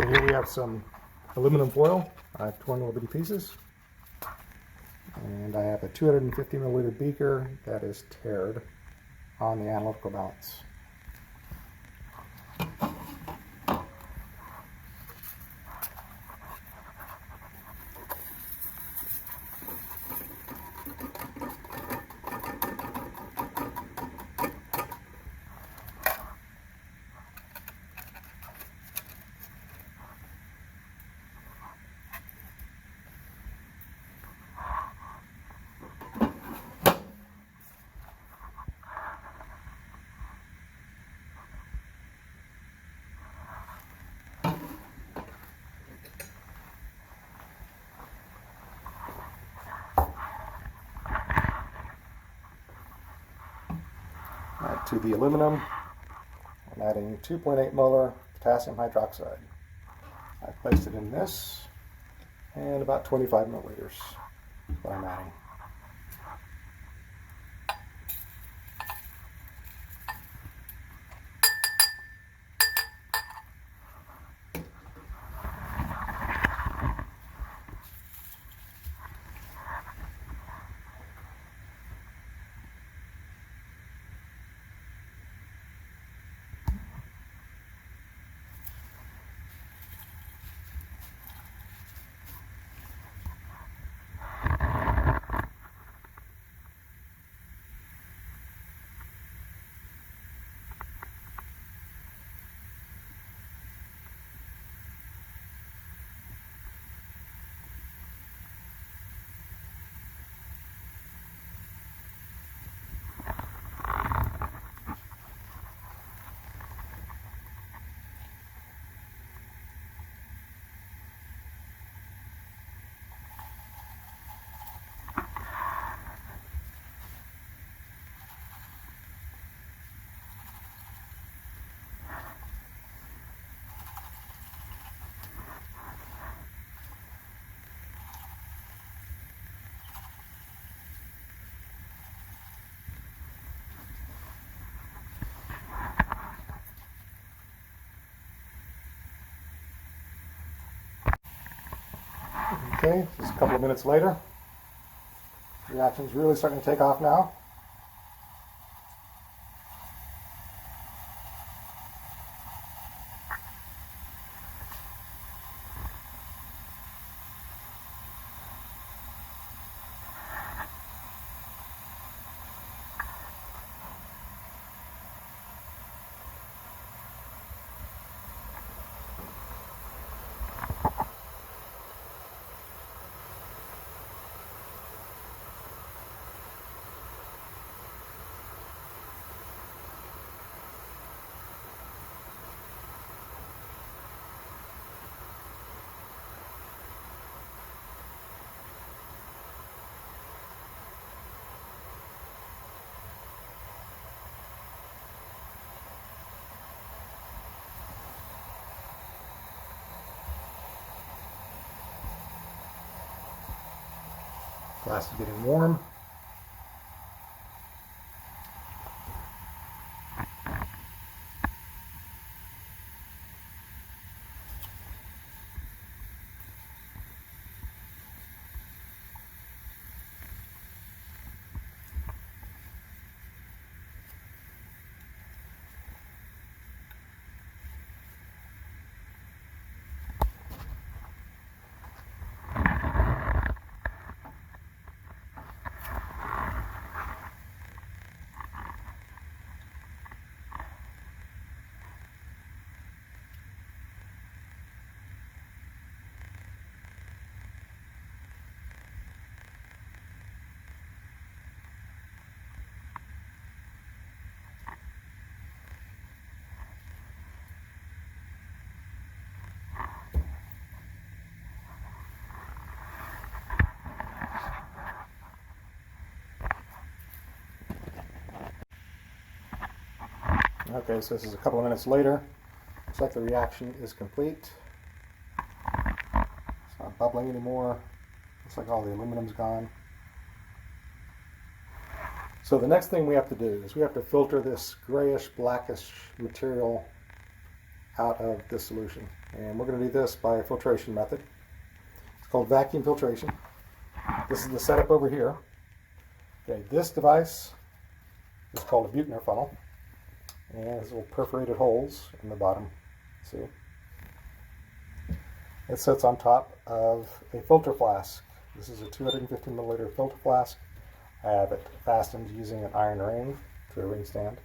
here we have some aluminum foil. I've torn little bitty pieces. And I have a 250 milliliter beaker that is tared on the analytical balance. To the aluminum, I'm adding 2.8 molar potassium hydroxide. I placed it in this, and about 25 milliliters is what I'm adding. Okay, just a couple of minutes later. The reaction's really starting to take off now. Glass is getting warm. Okay, so this is a couple of minutes later. Looks like the reaction is complete. It's not bubbling anymore. Looks like all the aluminum's gone. So the next thing we have to do is we have to filter this grayish blackish material out of this solution. And we're going to do this by a filtration method. It's called vacuum filtration. This is the setup over here. Okay, this device is called a Buchner funnel. And there's little perforated holes in the bottom. See? It sits on top of a filter flask. This is a 250 milliliter filter flask. I have it fastened using an iron ring to a ring stand.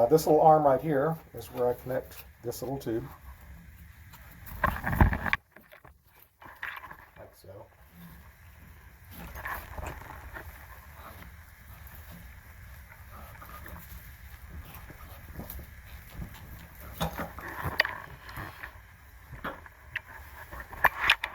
This little arm right here is where I connect this little tube, like so.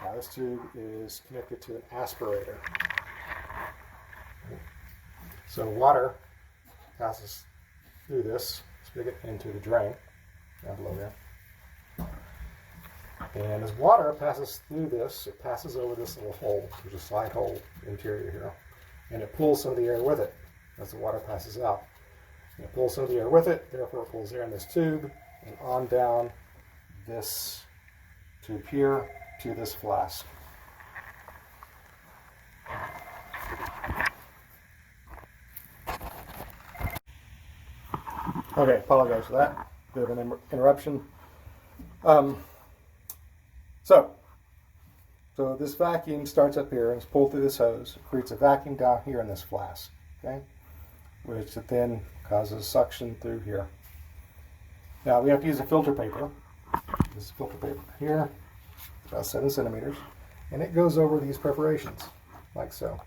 Now this tube is connected to an aspirator. So water passes through this spigot into the drain down below there. And as water passes through this, it passes over this little hole. There's a slide hole interior here. And it pulls some of the air with it as the water passes out. And it pulls some of the air with it, therefore it pulls air in this tube and on down this tube here to this flask. Okay, apologize for that. Bit of an interruption. So this vacuum starts up here and is pulled through this hose. It creates a vacuum down here in this flask, okay? Which it then causes suction through here. Now we have to use a filter paper. This is filter paper here, about 7 centimeters, and it goes over these perforations, like so.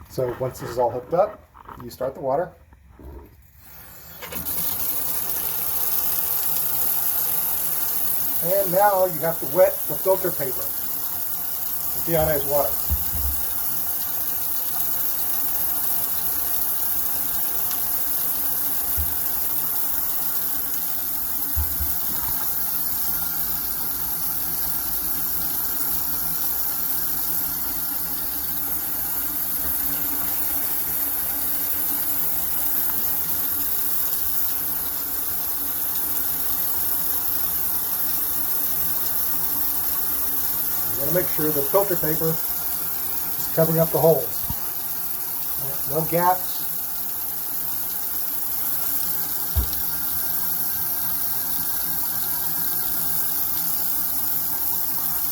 So once this is all hooked up, you start the water. And now you have to wet the filter paper with deionized water. You want to make sure the filter paper is covering up the holes. No gaps.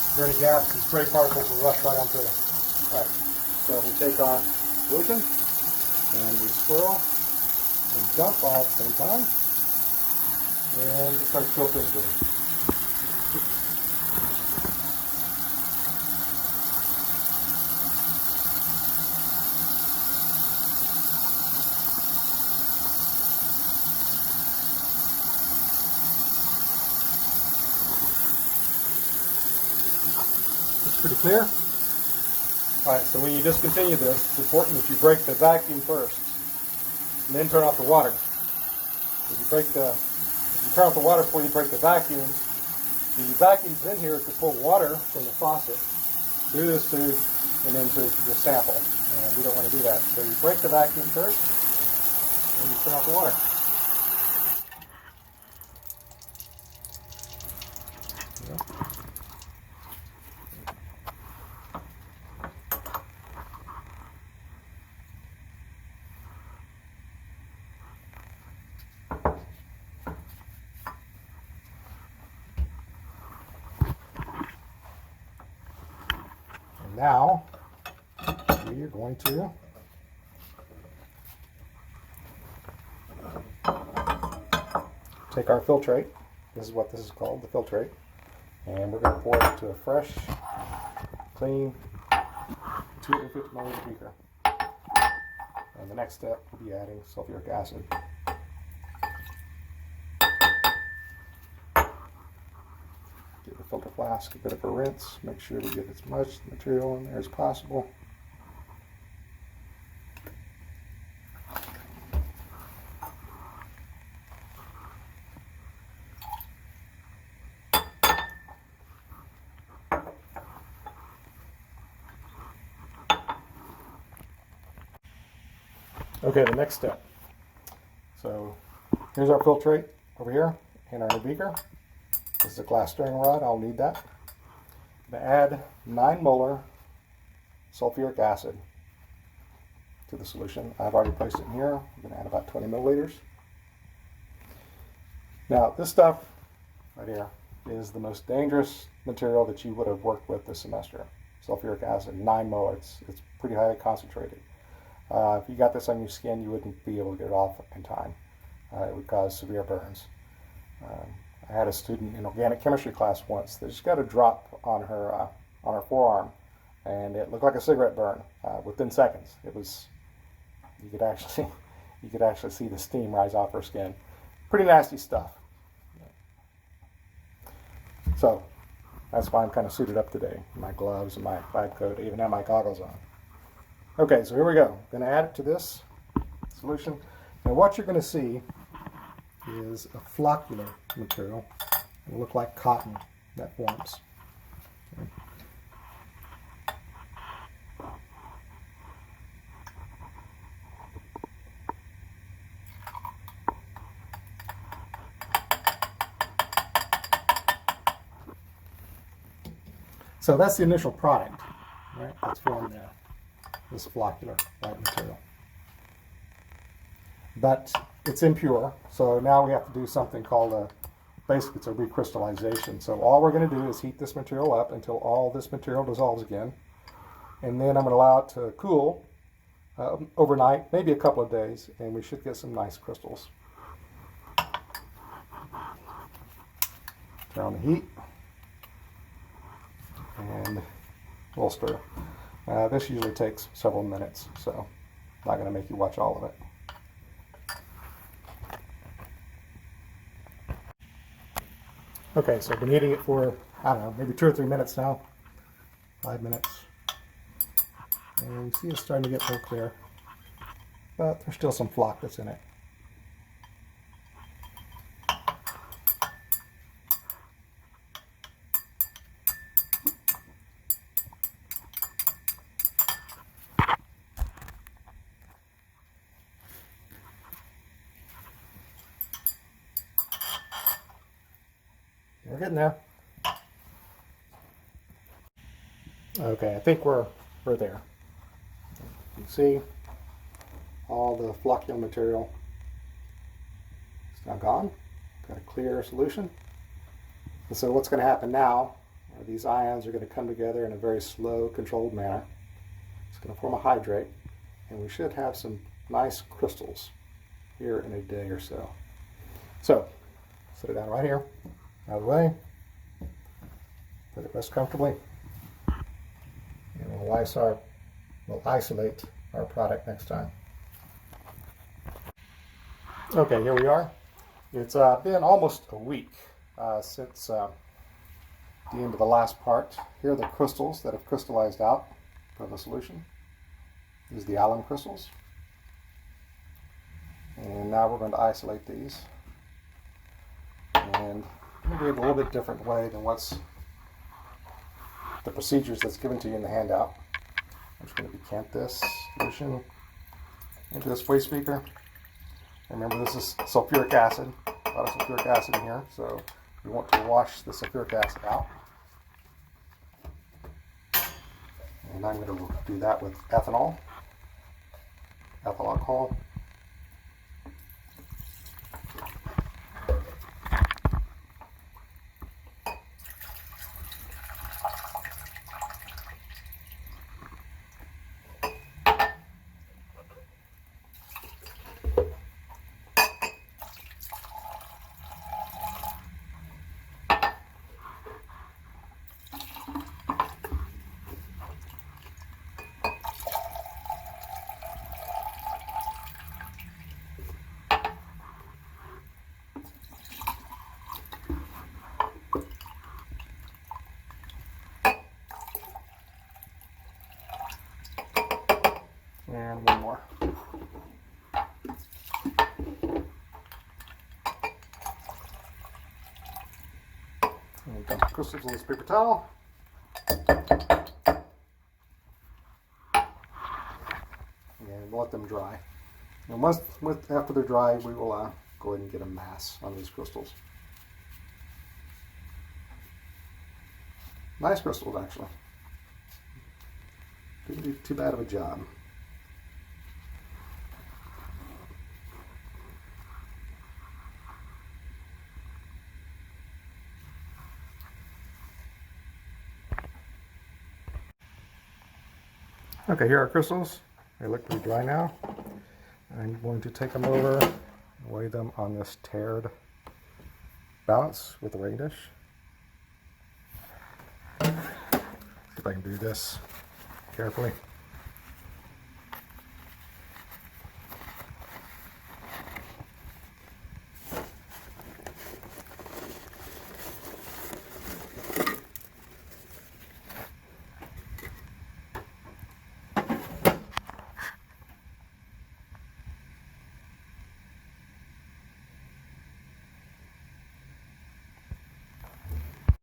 If there are any gaps, these spray particles will rush right on through. Alright, so we take our solution and we swirl and dump all at the same time. And it starts filtering through. Pretty clear? Alright, so when you discontinue this, it's important that you break the vacuum first and then turn off the water. If you turn off the water before you break the vacuum's in here to pull water from the faucet through this tube and into the sample. And we don't want to do that. So you break the vacuum first and you turn off the water. Now, we are going to take our filtrate. This is what this is called, the filtrate. And we're going to pour it into a fresh, clean 250 milliliter beaker. And the next step will be adding sulfuric acid. Give the filter flask a bit of a rinse. Make sure we get as much material in there as possible. Okay, the next step. So here's our filtrate over here in our new beaker. This is a glass stirring rod. I'll need that. I'm going to add 9 molar sulfuric acid to the solution. I've already placed it in here. I'm going to add about 20 milliliters. Now, this stuff right here is the most dangerous material that you would have worked with this semester. Sulfuric acid, 9 molar. It's pretty highly concentrated. If you got this on your skin, you wouldn't be able to get it off in time. It would cause severe burns. I had a student in organic chemistry class once that just got a drop on her forearm, and it looked like a cigarette burn within seconds. It was you could actually see the steam rise off her skin. Pretty nasty stuff. So that's why I'm kind of suited up today. My gloves and my lab coat. I even have my goggles on. Okay, so here we go. I'm going to add it to this solution. And what you're going to see is a floccular material. It'll look like cotton that forms. Okay. So that's the initial product, right? That's formed there, this floccular white material. But it's impure, so now we have to do something called basically it's a recrystallization. So all we're going to do is heat this material up until all this material dissolves again. And then I'm going to allow it to cool overnight, maybe a couple of days, and we should get some nice crystals. Turn on the heat. And we'll stir. This usually takes several minutes, so I'm not going to make you watch all of it. Okay, so I've been heating it for, I don't know, maybe 2 or 3 minutes now. 5 minutes. And you see it's starting to get more clear. But there's still some flock that's in it. We're getting there. Okay, I think we're there. You can see all the floccular material is now gone. Got a clear solution. And so what's going to happen now are these ions are going to come together in a very slow, controlled manner. It's going to form a hydrate, and we should have some nice crystals here in a day or so. So, set it down right here. Out of the way, let it rest comfortably, and we'll isolate our product next time. Okay, here we are. It's been almost a week since the end of the last part. Here are the crystals that have crystallized out from the solution. These are the alum crystals. And now we're going to isolate these. And I'm going to do it a little bit different way than what's the procedures that's given to you in the handout. I'm just going to decant this solution into this waste beaker. And remember, this is sulfuric acid, a lot of sulfuric acid in here, so we want to wash the sulfuric acid out. And I'm going to do that with ethanol, ethyl alcohol. And one more. And dump the crystals on this paper towel. And we'll let them dry. And after they're dry, we will go ahead and get a mass on these crystals. Nice crystals, actually. Didn't do too bad of a job. Okay, here are crystals. They look pretty dry now. I'm going to take them over and weigh them on this tiered balance with the weighing dish. See if I can do this carefully.